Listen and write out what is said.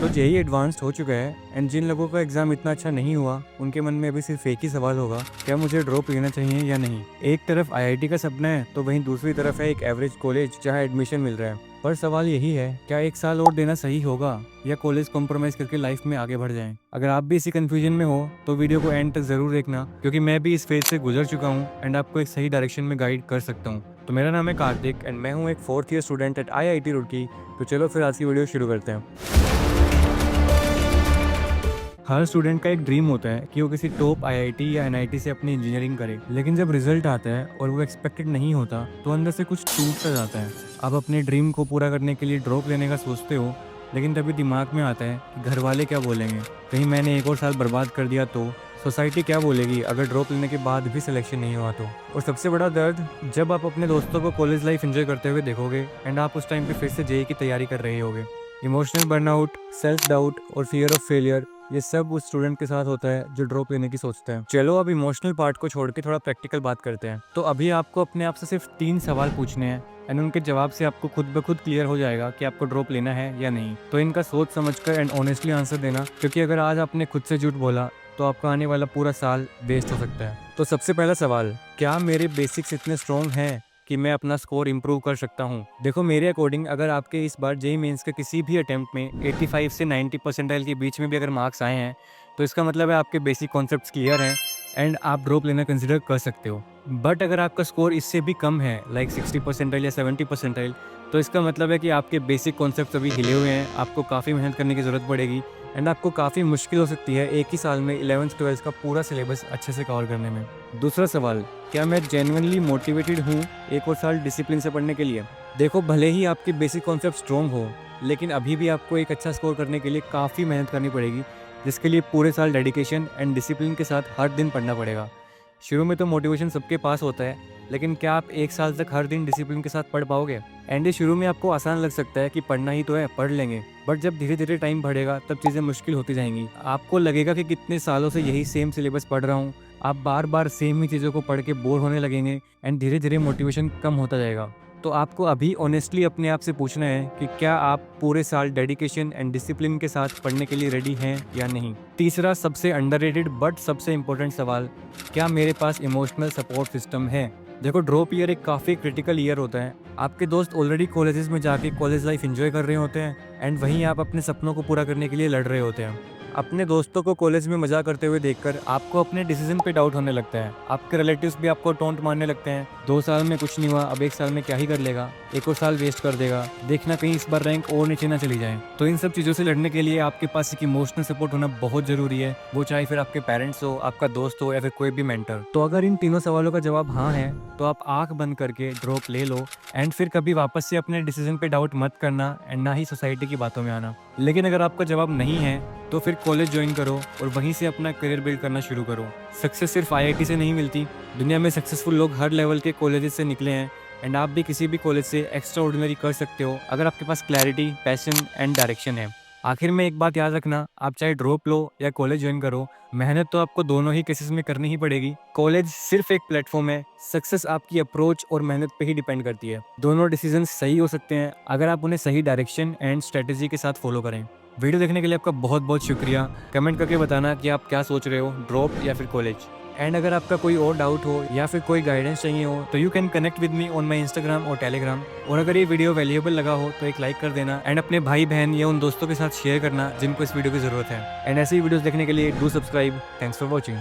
तो JEE advanced हो चुका है एंड जिन लोगों का एग्जाम इतना अच्छा नहीं हुआ उनके मन में अभी सिर्फ एक ही सवाल होगा, क्या मुझे ड्रॉप लेना चाहिए या नहीं। एक तरफ आईआईटी का सपना है तो वहीं दूसरी तरफ है एक एवरेज कॉलेज जहाँ एडमिशन मिल रहा है। पर सवाल यही है, क्या एक साल और देना सही होगा या कॉलेज कॉम्प्रोमाइज करके लाइफ में आगे बढ़ जाएं। अगर आप भी इसी कंफ्यूजन में हो तो वीडियो को एंड तक जरूर देखना, क्योंकि मैं भी इस फेज से गुजर चुका हूँ एंड आपको एक सही डायरेक्शन में गाइड कर सकता हूँ। तो मेरा नाम है कार्तिक एंड मैं हूँ एक 4th year student at IIT Roorkee. तो चलो फिर आज की वीडियो शुरू करते हैं। हर स्टूडेंट का एक ड्रीम होता है कि वो किसी टॉप आईआईटी या एनआईटी से अपनी इंजीनियरिंग करे, लेकिन जब रिजल्ट आता है और वो एक्सपेक्टेड नहीं होता तो अंदर से कुछ टूट सा जाता है। आप अपने ड्रीम को पूरा करने के लिए ड्रॉप लेने का सोचते हो, लेकिन तभी दिमाग में आता है कि घर वाले क्या बोलेंगे, कहीं मैंने एक और साल बर्बाद कर दिया तो, सोसाइटी क्या बोलेगी अगर ड्रॉप लेने के बाद भी सिलेक्शन नहीं हुआ तो। और सबसे बड़ा दर्द, जब आप अपने दोस्तों को कॉलेज लाइफ एंजॉय करते हुए देखोगे एंड आप उस टाइम पे फिर से जेईई की तैयारी कर रहे होगे। इमोशनल बर्नआउट, सेल्फ डाउट और फियर ऑफ फेलियर, ये सब उस स्टूडेंट के साथ होता है जो ड्रॉप लेने की सोचता है। चलो अब इमोशनल पार्ट को छोड़ के थोड़ा प्रैक्टिकल बात करते हैं। तो अभी आपको अपने आप से सिर्फ 3 सवाल पूछने हैं एंड उनके जवाब से आपको खुद ब खुद क्लियर हो जाएगा कि आपको ड्रॉप लेना है या नहीं। तो इनका सोच समझकर एंड ऑनेस्टली आंसर देना, क्योंकि अगर आज आपने खुद से झूठ बोला तो आपका आने वाला पूरा साल वेस्ट हो सकता है। तो सबसे पहला सवाल, क्या मेरे बेसिक्स इतने स्ट्रॉन्ग हैं कि मैं अपना स्कोर इंप्रूव कर सकता हूँ। देखो मेरे अकॉर्डिंग अगर आपके इस बार जेईई मेंस के किसी भी अटेम्प्ट में 85 से 90 परसेंटाइल के बीच में भी अगर मार्क्स आए हैं तो इसका मतलब है आपके बेसिक कॉन्सेप्ट्स क्लियर हैं एंड आप ड्रॉप लेना कंसिडर कर सकते हो। बट अगर आपका स्कोर इससे भी कम है, लाइक 60 परसेंटाइल या 70 परसेंटाइल, तो इसका मतलब है कि आपके बेसिक कॉन्सेप्ट्स अभी हिले हुए हैं, आपको काफ़ी मेहनत करने की ज़रूरत पड़ेगी एंड आपको काफ़ी मुश्किल हो सकती है एक ही साल में 11th 12th का पूरा सिलेबस अच्छे से कवर करने में। दूसरा सवाल, क्या मैं जेन्युइनली मोटिवेटेड हूँ एक और साल डिसिप्लिन से पढ़ने के लिए। देखो भले ही आपके बेसिक कॉन्सेप्ट स्ट्रॉन्ग हो, लेकिन अभी भी आपको एक अच्छा स्कोर करने के लिए काफ़ी मेहनत करनी पड़ेगी, जिसके लिए पूरे साल डेडिकेशन एंड डिसिप्लिन के साथ हर दिन पढ़ना पड़ेगा। शुरू में तो मोटिवेशन सबके पास होता है, लेकिन क्या आप एक साल तक हर दिन डिसिप्लिन के साथ पढ़ पाओगे। एंड ये शुरू में आपको आसान लग सकता है कि पढ़ना ही तो है, पढ़ लेंगे, बट जब धीरे धीरे टाइम बढ़ेगा तब चीज़ें मुश्किल होती जाएंगी। आपको लगेगा कि कितने सालों से यही सेम सिलेबस पढ़ रहा हूँ, आप बार बार सेम ही चीज़ों को पढ़ के बोर होने लगेंगे एंड धीरे धीरे मोटिवेशन कम होता जाएगा। तो आपको अभी ऑनेस्टली अपने आप से पूछना है कि क्या आप पूरे साल डेडिकेशन एंड डिसिप्लिन के साथ पढ़ने के लिए रेडी हैं या नहीं। तीसरा सबसे अंडररेटेड बट सबसे इम्पोर्टेंट सवाल, क्या मेरे पास इमोशनल सपोर्ट सिस्टम है। देखो ड्रॉप ईयर एक काफ़ी क्रिटिकल ईयर होता है। आपके दोस्त ऑलरेडी कॉलेजेस में जाके कॉलेज लाइफ एंजॉय कर रहे होते हैं एंड वहीं आप अपने सपनों को पूरा करने के लिए लड़ रहे होते हैं। अपने दोस्तों को कॉलेज में मजा करते हुए देखकर आपको अपने डिसीजन पे डाउट होने लगता है। आपके रिलेटिव्स भी आपको टोंट मारने लगते हैं, 2 साल में कुछ नहीं हुआ, अब 1 साल में क्या ही कर लेगा, एक और साल वेस्ट कर देगा, देखना कहीं इस बार रैंक और नीचे ना चली जाए। तो इन सब चीज़ों से लड़ने के लिए आपके पास एक इमोशनल सपोर्ट होना बहुत जरूरी है, वो चाहे फिर आपके पेरेंट्स हो, आपका दोस्त हो या फिर कोई भी मेंटर। तो अगर इन तीनों सवालों का जवाब हाँ है तो आप आंख बंद करके ड्रॉप ले लो एंड फिर कभी वापस से अपने डिसीजन पे डाउट मत करना एंड ना ही सोसाइटी की बातों में आना। लेकिन अगर आपका जवाब नहीं है तो फिर कॉलेज ज्वाइन करो और वहीं से अपना करियर बिल्ड करना शुरू करो। सक्सेस सिर्फ आईआईटी से नहीं मिलती, दुनिया में सक्सेसफुल लोग हर लेवल के कॉलेजेस से निकले हैं एंड आप भी किसी भी कॉलेज से एक्स्ट्रा ऑर्डिनरी कर सकते हो अगर आपके पास क्लैरिटी, पैशन एंड डायरेक्शन है। आखिर में एक बात याद रखना, आप चाहे ड्रॉप लो या कॉलेज ज्वाइन करो, मेहनत तो आपको दोनों ही केसेस में करनी ही पड़ेगी। कॉलेज सिर्फ एक प्लेटफॉर्म है, सक्सेस आपकी अप्रोच और मेहनत पे ही डिपेंड करती है। दोनों डिसीजन सही हो सकते हैं अगर आप उन्हें सही डायरेक्शन एंड स्ट्रेटेजी के साथ फॉलो करें। वीडियो देखने के लिए आपका बहुत बहुत शुक्रिया। कमेंट करके बताना कि आप क्या सोच रहे हो, ड्रॉप या फिर कॉलेज। एंड अगर आपका कोई और डाउट हो या फिर कोई गाइडेंस चाहिए हो तो you can connect with me on my Instagram और टेलीग्राम। और अगर ये वीडियो वैल्यूएबल लगा हो तो एक लाइक कर देना एंड अपने भाई बहन या उन दोस्तों के साथ शेयर करना जिनको इस वीडियो की जरूरत है। एंड ऐसी वीडियोस देखने के लिए do subscribe. Thanks for watching.